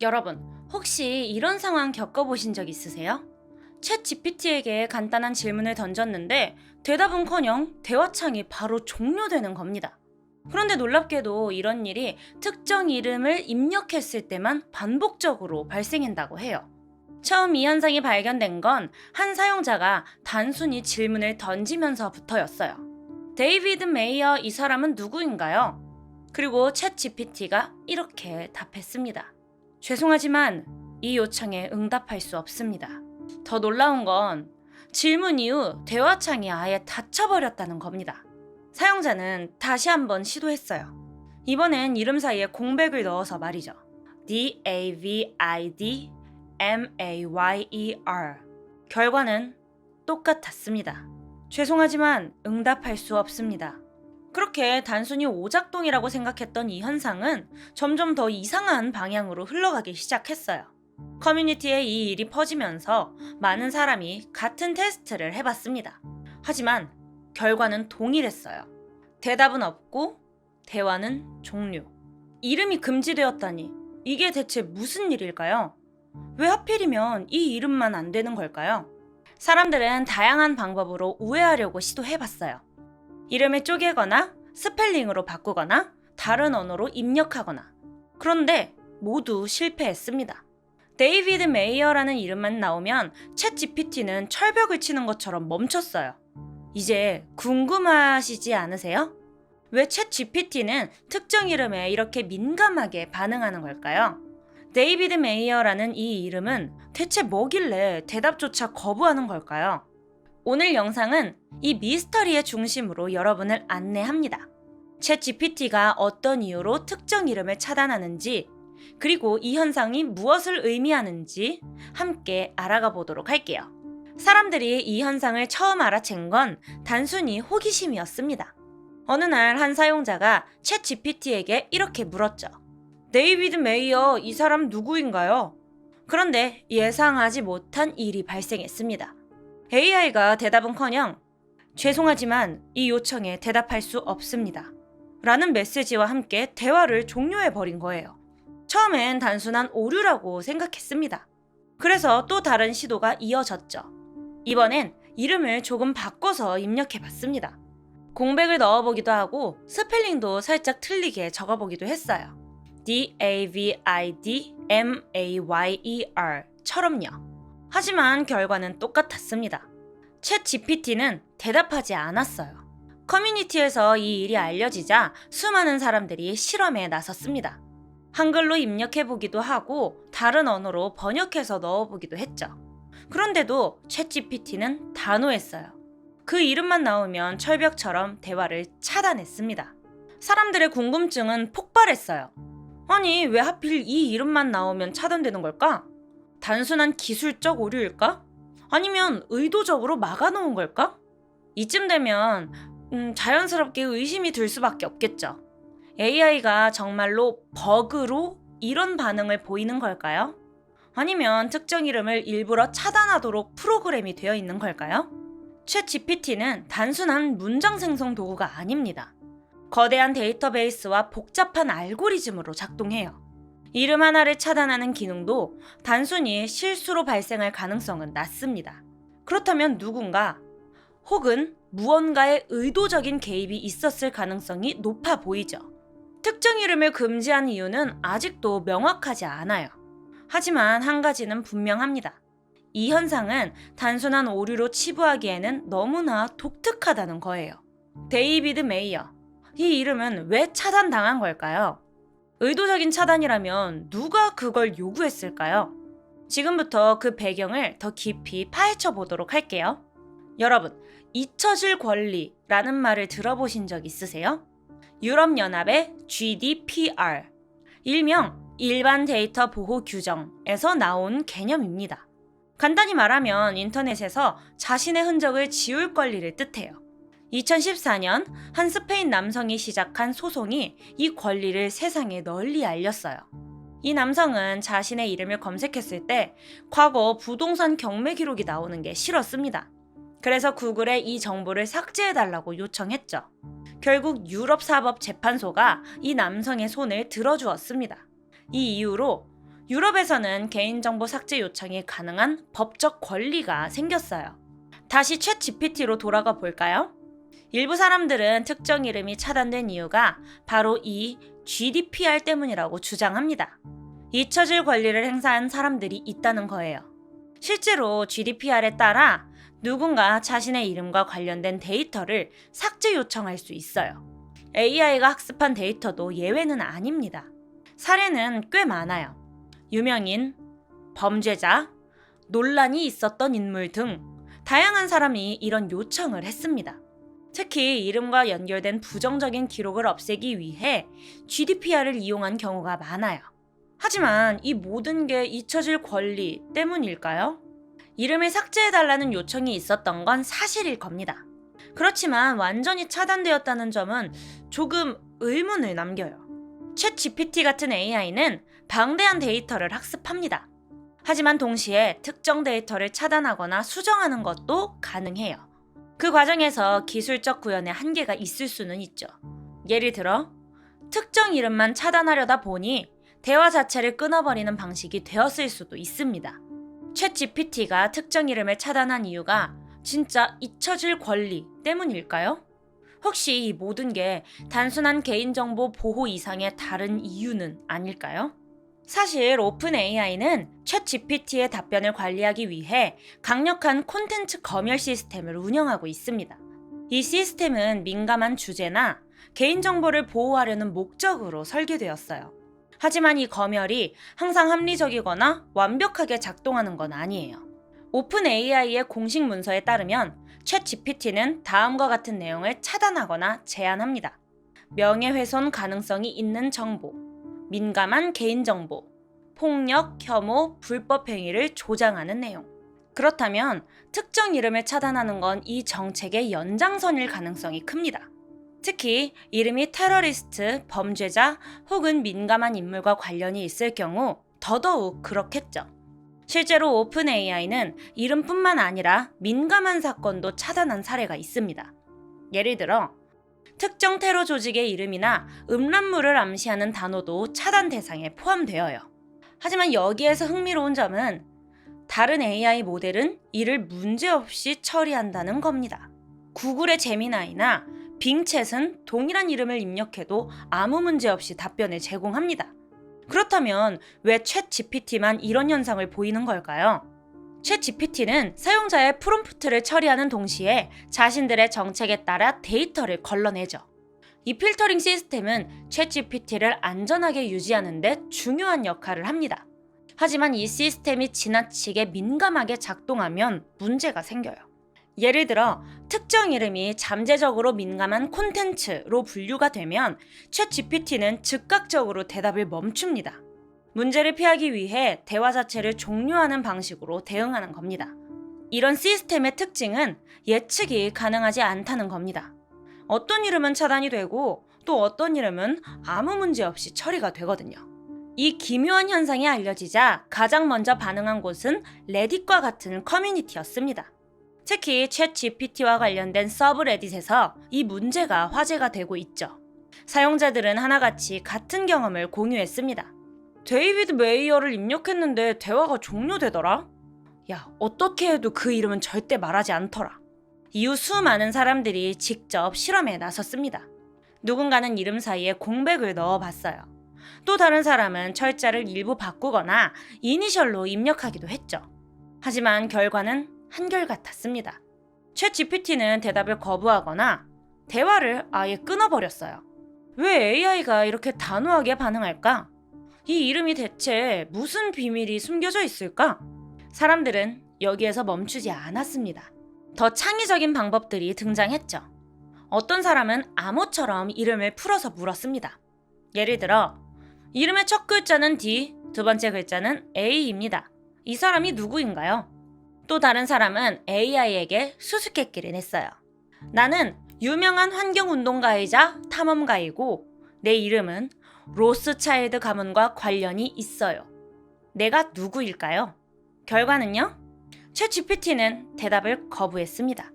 여러분, 혹시 이런 상황 겪어보신 적 있으세요? 챗 GPT에게 간단한 질문을 던졌는데 대답은커녕 대화창이 바로 종료되는 겁니다. 그런데 놀랍게도 이런 일이 특정 이름을 입력했을 때만 반복적으로 발생한다고 해요. 처음 이 현상이 발견된 건 한 사용자가 단순히 질문을 던지면서부터였어요. 데이비드 메이어 이 사람은 누구인가요? 그리고 챗 GPT가 이렇게 답했습니다. 죄송하지만 이 요청에 응답할 수 없습니다. 더 놀라운 건 질문 이후 대화창이 아예 닫혀버렸다는 겁니다. 사용자는 다시 한번 시도했어요. 이번엔 이름 사이에 공백을 넣어서 말이죠. DAVID MAYER. 결과는 똑같았습니다. 죄송하지만 응답할 수 없습니다. 그렇게 단순히 오작동이라고 생각했던 이 현상은 점점 더 이상한 방향으로 흘러가기 시작했어요. 커뮤니티에 이 일이 퍼지면서 많은 사람이 같은 테스트를 해봤습니다. 하지만 결과는 동일했어요. 대답은 없고 대화는 종료. 이름이 금지되었다니 이게 대체 무슨 일일까요? 왜 하필이면 이 이름만 안 되는 걸까요? 사람들은 다양한 방법으로 우회하려고 시도해봤어요. 이름을 쪼개거나 스펠링으로 바꾸거나 다른 언어로 입력하거나. 그런데 모두 실패했습니다. 데이비드 메이어라는 이름만 나오면 챗 GPT는 철벽을 치는 것처럼 멈췄어요. 이제 궁금하시지 않으세요? 왜 챗 GPT는 특정 이름에 이렇게 민감하게 반응하는 걸까요? 데이비드 메이어라는 이 이름은 대체 뭐길래 대답조차 거부하는 걸까요? 오늘 영상은 이 미스터리의 중심으로 여러분을 안내합니다. 챗 GPT가 어떤 이유로 특정 이름을 차단하는지, 그리고 이 현상이 무엇을 의미하는지 함께 알아가 보도록 할게요. 사람들이 이 현상을 처음 알아챈 건 단순히 호기심이었습니다. 어느 날 한 사용자가 챗 GPT에게 이렇게 물었죠. 데이비드 메이어 이 사람 누구인가요? 그런데 예상하지 못한 일이 발생했습니다. AI가 대답은커녕 죄송하지만 이 요청에 대답할 수 없습니다. 라는 메시지와 함께 대화를 종료해버린 거예요. 처음엔 단순한 오류라고 생각했습니다. 그래서 또 다른 시도가 이어졌죠. 이번엔 이름을 조금 바꿔서 입력해봤습니다. 공백을 넣어보기도 하고 스펠링도 살짝 틀리게 적어보기도 했어요. DAVIDMAYER 처럼요. 하지만 결과는 똑같았습니다. 챗 GPT는 대답하지 않았어요. 커뮤니티에서 이 일이 알려지자 수많은 사람들이 실험에 나섰습니다. 한글로 입력해보기도 하고 다른 언어로 번역해서 넣어보기도 했죠. 그런데도 챗 GPT는 단호했어요. 그 이름만 나오면 철벽처럼 대화를 차단했습니다. 사람들의 궁금증은 폭발했어요. 아니, 왜 하필 이 이름만 나오면 차단되는 걸까? 단순한 기술적 오류일까? 아니면 의도적으로 막아놓은 걸까? 이쯤 되면 자연스럽게 의심이 들 수밖에 없겠죠. AI가 정말로 버그로 이런 반응을 보이는 걸까요? 아니면 특정 이름을 일부러 차단하도록 프로그램이 되어 있는 걸까요? 챗 GPT는 단순한 문장 생성 도구가 아닙니다. 거대한 데이터베이스와 복잡한 알고리즘으로 작동해요. 이름 하나를 차단하는 기능도 단순히 실수로 발생할 가능성은 낮습니다. 그렇다면 누군가 혹은 무언가의 의도적인 개입이 있었을 가능성이 높아 보이죠. 특정 이름을 금지한 이유는 아직도 명확하지 않아요. 하지만 한 가지는 분명합니다. 이 현상은 단순한 오류로 치부하기에는 너무나 독특하다는 거예요. 데이비드 메이어. 이 이름은 왜 차단당한 걸까요? 의도적인 차단이라면 누가 그걸 요구했을까요? 지금부터 그 배경을 더 깊이 파헤쳐 보도록 할게요. 여러분, 잊혀질 권리라는 말을 들어보신 적 있으세요? 유럽연합의 GDPR, 일명 일반 데이터 보호 규정에서 나온 개념입니다. 간단히 말하면 인터넷에서 자신의 흔적을 지울 권리를 뜻해요. 2014년 한 스페인 남성이 시작한 소송이 이 권리를 세상에 널리 알렸어요. 이 남성은 자신의 이름을 검색했을 때 과거 부동산 경매 기록이 나오는 게 싫었습니다. 그래서 구글에 이 정보를 삭제해달라고 요청했죠. 결국 유럽사법재판소가 이 남성의 손을 들어주었습니다. 이 이후로 유럽에서는 개인정보 삭제 요청이 가능한 법적 권리가 생겼어요. 다시 챗 GPT로 돌아가 볼까요? 일부 사람들은 특정 이름이 차단된 이유가 바로 이 GDPR 때문이라고 주장합니다. 잊혀질 권리를 행사한 사람들이 있다는 거예요. 실제로 GDPR에 따라 누군가 자신의 이름과 관련된 데이터를 삭제 요청할 수 있어요. AI가 학습한 데이터도 예외는 아닙니다. 사례는 꽤 많아요. 유명인, 범죄자, 논란이 있었던 인물 등 다양한 사람이 이런 요청을 했습니다. 특히 이름과 연결된 부정적인 기록을 없애기 위해 GDPR을 이용한 경우가 많아요. 하지만 이 모든 게 잊혀질 권리 때문일까요? 이름을 삭제해달라는 요청이 있었던 건 사실일 겁니다. 그렇지만 완전히 차단되었다는 점은 조금 의문을 남겨요. 챗 GPT 같은 AI는 방대한 데이터를 학습합니다. 하지만 동시에 특정 데이터를 차단하거나 수정하는 것도 가능해요. 그 과정에서 기술적 구현의 한계가 있을 수는 있죠. 예를 들어 특정 이름만 차단하려다 보니 대화 자체를 끊어버리는 방식이 되었을 수도 있습니다. 챗 GPT가 특정 이름을 차단한 이유가 진짜 잊혀질 권리 때문일까요? 혹시 이 모든 게 단순한 개인정보 보호 이상의 다른 이유는 아닐까요? 사실 오픈 AI는 챗 GPT의 답변을 관리하기 위해 강력한 콘텐츠 검열 시스템을 운영하고 있습니다. 이 시스템은 민감한 주제나 개인정보를 보호하려는 목적으로 설계되었어요. 하지만 이 검열이 항상 합리적이거나 완벽하게 작동하는 건 아니에요. 오픈 AI의 공식 문서에 따르면 챗 GPT는 다음과 같은 내용을 차단하거나 제한합니다. 명예훼손 가능성이 있는 정보, 민감한 개인정보, 폭력, 혐오, 불법 행위를 조장하는 내용. 그렇다면 특정 이름을 차단하는 건 이 정책의 연장선일 가능성이 큽니다. 특히 이름이 테러리스트, 범죄자 혹은 민감한 인물과 관련이 있을 경우 더더욱 그렇겠죠. 실제로 오픈 AI는 이름뿐만 아니라 민감한 사건도 차단한 사례가 있습니다. 예를 들어 특정 테러 조직의 이름이나 음란물을 암시하는 단어도 차단 대상에 포함되어요. 하지만 여기에서 흥미로운 점은 다른 AI 모델은 이를 문제없이 처리한다는 겁니다. 구글의 제미나이나 빙챗은 동일한 이름을 입력해도 아무 문제 없이 답변을 제공합니다. 그렇다면 왜 챗 GPT만 이런 현상을 보이는 걸까요? 챗 GPT는 사용자의 프롬프트를 처리하는 동시에 자신들의 정책에 따라 데이터를 걸러내죠. 이 필터링 시스템은 챗 GPT를 안전하게 유지하는 데 중요한 역할을 합니다. 하지만 이 시스템이 지나치게 민감하게 작동하면 문제가 생겨요. 예를 들어 특정 이름이 잠재적으로 민감한 콘텐츠로 분류가 되면 챗 GPT는 즉각적으로 대답을 멈춥니다. 문제를 피하기 위해 대화 자체를 종료하는 방식으로 대응하는 겁니다. 이런 시스템의 특징은 예측이 가능하지 않다는 겁니다. 어떤 이름은 차단이 되고 또 어떤 이름은 아무 문제 없이 처리가 되거든요. 이 기묘한 현상이 알려지자 가장 먼저 반응한 곳은 레딧과 같은 커뮤니티였습니다. 특히 챗 GPT와 관련된 서브레딧에서 이 문제가 화제가 되고 있죠. 사용자들은 하나같이 같은 경험을 공유했습니다. 데이비드 메이어를 입력했는데 대화가 종료되더라? 야, 어떻게 해도 그 이름은 절대 말하지 않더라. 이후 수많은 사람들이 직접 실험에 나섰습니다. 누군가는 이름 사이에 공백을 넣어봤어요. 또 다른 사람은 철자를 일부 바꾸거나 이니셜로 입력하기도 했죠. 하지만 결과는 한결같았습니다. 챗 GPT는 대답을 거부하거나 대화를 아예 끊어버렸어요. 왜 AI가 이렇게 단호하게 반응할까? 이 이름이 대체 무슨 비밀이 숨겨져 있을까? 사람들은 여기에서 멈추지 않았습니다. 더 창의적인 방법들이 등장했죠. 어떤 사람은 암호처럼 이름을 풀어서 물었습니다. 예를 들어 이름의 첫 글자는 D, 두 번째 글자는 A입니다. 이 사람이 누구인가요? 또 다른 사람은 AI에게 수수께끼를 냈어요. 나는 유명한 환경운동가이자 탐험가이고 내 이름은 로스차일드 가문과 관련이 있어요. 내가 누구일까요? 결과는요? 챗 GPT는 대답을 거부했습니다.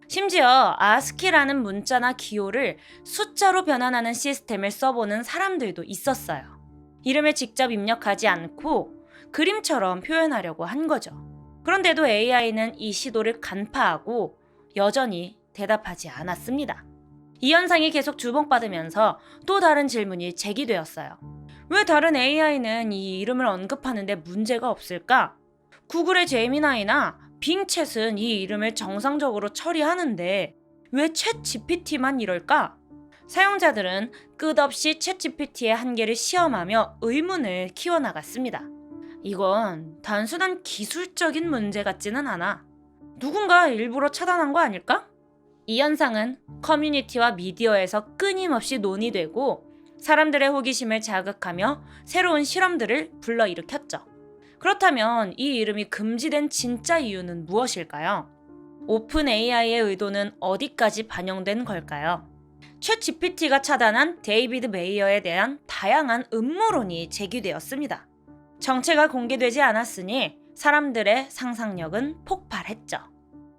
심지어 아스키라는 문자나 기호를 숫자로 변환하는 시스템을 써보는 사람들도 있었어요. 이름을 직접 입력하지 않고 그림처럼 표현하려고 한 거죠. 그런데도 AI는 이 시도를 간파하고 여전히 대답하지 않았습니다. 이 현상이 계속 주목받으면서 또 다른 질문이 제기되었어요. 왜 다른 AI는 이 이름을 언급하는데 문제가 없을까? 구글의 제미나이나 빙챗은 이 이름을 정상적으로 처리하는데 왜 챗 GPT만 이럴까? 사용자들은 끝없이 챗 GPT의 한계를 시험하며 의문을 키워나갔습니다. 이건 단순한 기술적인 문제 같지는 않아. 누군가 일부러 차단한 거 아닐까? 이 현상은 커뮤니티와 미디어에서 끊임없이 논의되고 사람들의 호기심을 자극하며 새로운 실험들을 불러일으켰죠. 그렇다면 이 이름이 금지된 진짜 이유는 무엇일까요? 오픈 AI의 의도는 어디까지 반영된 걸까요? 챗 GPT가 차단한 데이비드 메이어에 대한 다양한 음모론이 제기되었습니다. 정체가 공개되지 않았으니 사람들의 상상력은 폭발했죠.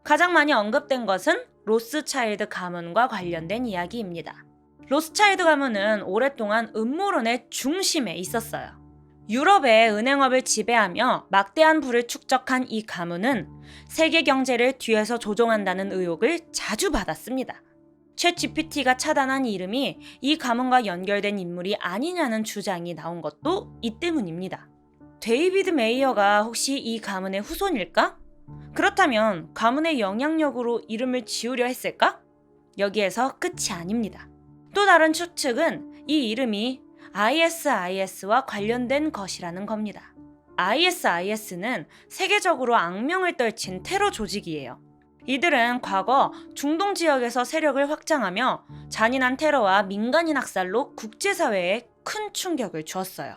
가장 많이 언급된 것은 로스차일드 가문과 관련된 이야기입니다. 로스차일드 가문은 오랫동안 음모론의 중심에 있었어요. 유럽의 은행업을 지배하며 막대한 부를 축적한 이 가문은 세계 경제를 뒤에서 조종한다는 의혹을 자주 받았습니다. 챗 GPT가 차단한 이름이 이 가문과 연결된 인물이 아니냐는 주장이 나온 것도 이 때문입니다. 데이비드 메이어가 혹시 이 가문의 후손일까? 그렇다면 가문의 영향력으로 이름을 지으려 했을까? 여기에서 끝이 아닙니다. 또 다른 추측은 이 이름이 ISIS와 관련된 것이라는 겁니다. ISIS는 세계적으로 악명을 떨친 테러 조직이에요. 이들은 과거 중동 지역에서 세력을 확장하며 잔인한 테러와 민간인 학살로 국제사회에 큰 충격을 주었어요.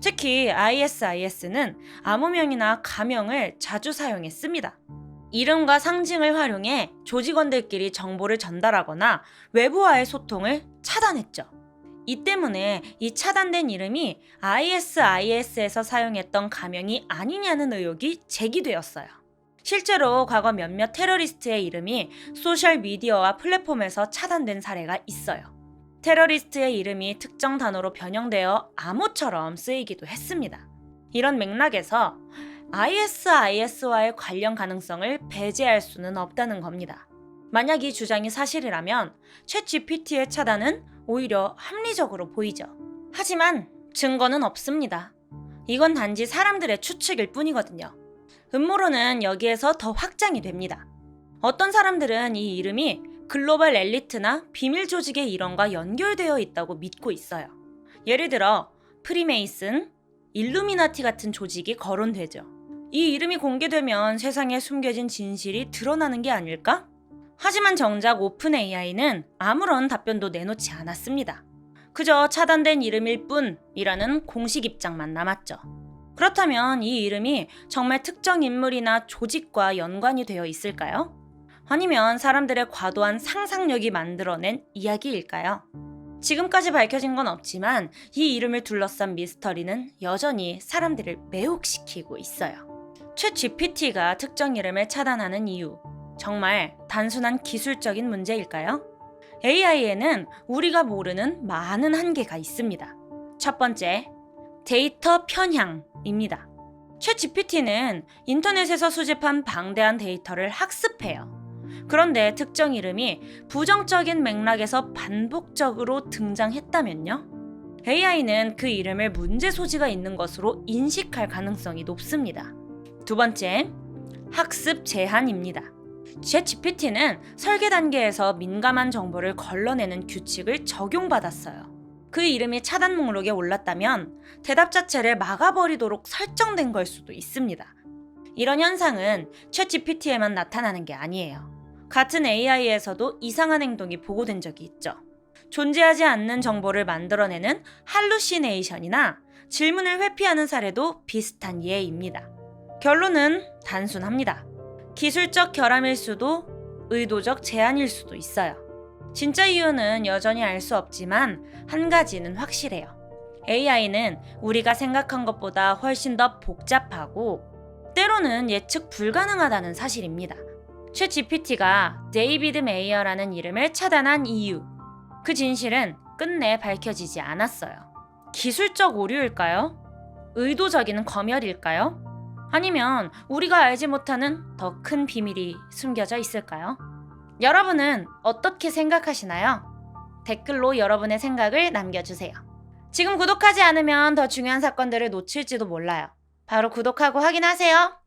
특히 ISIS는 암호명이나 가명을 자주 사용했습니다. 이름과 상징을 활용해 조직원들끼리 정보를 전달하거나 외부와의 소통을 차단했죠. 이 때문에 이 차단된 이름이 ISIS에서 사용했던 가명이 아니냐는 의혹이 제기되었어요. 실제로 과거 몇몇 테러리스트의 이름이 소셜미디어와 플랫폼에서 차단된 사례가 있어요. 테러리스트의 이름이 특정 단어로 변형되어 암호처럼 쓰이기도 했습니다. 이런 맥락에서 ISIS와의 관련 가능성을 배제할 수는 없다는 겁니다. 만약 이 주장이 사실이라면 챗 GPT의 차단은 오히려 합리적으로 보이죠. 하지만 증거는 없습니다. 이건 단지 사람들의 추측일 뿐이거든요. 음모론은 여기에서 더 확장이 됩니다. 어떤 사람들은 이 이름이 글로벌 엘리트나 비밀 조직의 일원과 연결되어 있다고 믿고 있어요. 예를 들어 프리메이슨, 일루미나티 같은 조직이 거론되죠. 이 이름이 공개되면 세상에 숨겨진 진실이 드러나는 게 아닐까? 하지만 정작 오픈 AI는 아무런 답변도 내놓지 않았습니다. 그저 차단된 이름일 뿐이라는 공식 입장만 남았죠. 그렇다면 이 이름이 정말 특정 인물이나 조직과 연관이 되어 있을까요? 아니면 사람들의 과도한 상상력이 만들어낸 이야기일까요? 지금까지 밝혀진 건 없지만 이 이름을 둘러싼 미스터리는 여전히 사람들을 매혹시키고 있어요. 챗 GPT가 특정 이름을 차단하는 이유, 정말 단순한 기술적인 문제일까요? AI에는 우리가 모르는 많은 한계가 있습니다. 첫 번째, 데이터 편향입니다. 챗 GPT는 인터넷에서 수집한 방대한 데이터를 학습해요. 그런데 특정 이름이 부정적인 맥락에서 반복적으로 등장했다면요? AI는 그 이름을 문제 소지가 있는 것으로 인식할 가능성이 높습니다. 두 번째, 학습 제한입니다. 챗 GPT는 설계 단계에서 민감한 정보를 걸러내는 규칙을 적용받았어요. 그 이름이 차단 목록에 올랐다면 대답 자체를 막아버리도록 설정된 걸 수도 있습니다. 이런 현상은 챗 GPT에만 나타나는 게 아니에요. 같은 AI에서도 이상한 행동이 보고된 적이 있죠. 존재하지 않는 정보를 만들어내는 할루시네이션이나 질문을 회피하는 사례도 비슷한 예입니다. 결론은 단순합니다. 기술적 결함일 수도 의도적 제한일 수도 있어요. 진짜 이유는 여전히 알 수 없지만 한 가지는 확실해요. AI는 우리가 생각한 것보다 훨씬 더 복잡하고 때로는 예측 불가능하다는 사실입니다. 챗 GPT가 데이비드 메이어라는 이름을 차단한 이유, 그 진실은 끝내 밝혀지지 않았어요. 기술적 오류일까요? 의도적인 검열일까요? 아니면 우리가 알지 못하는 더 큰 비밀이 숨겨져 있을까요? 여러분은 어떻게 생각하시나요? 댓글로 여러분의 생각을 남겨주세요. 지금 구독하지 않으면 더 중요한 사건들을 놓칠지도 몰라요. 바로 구독하고 확인하세요.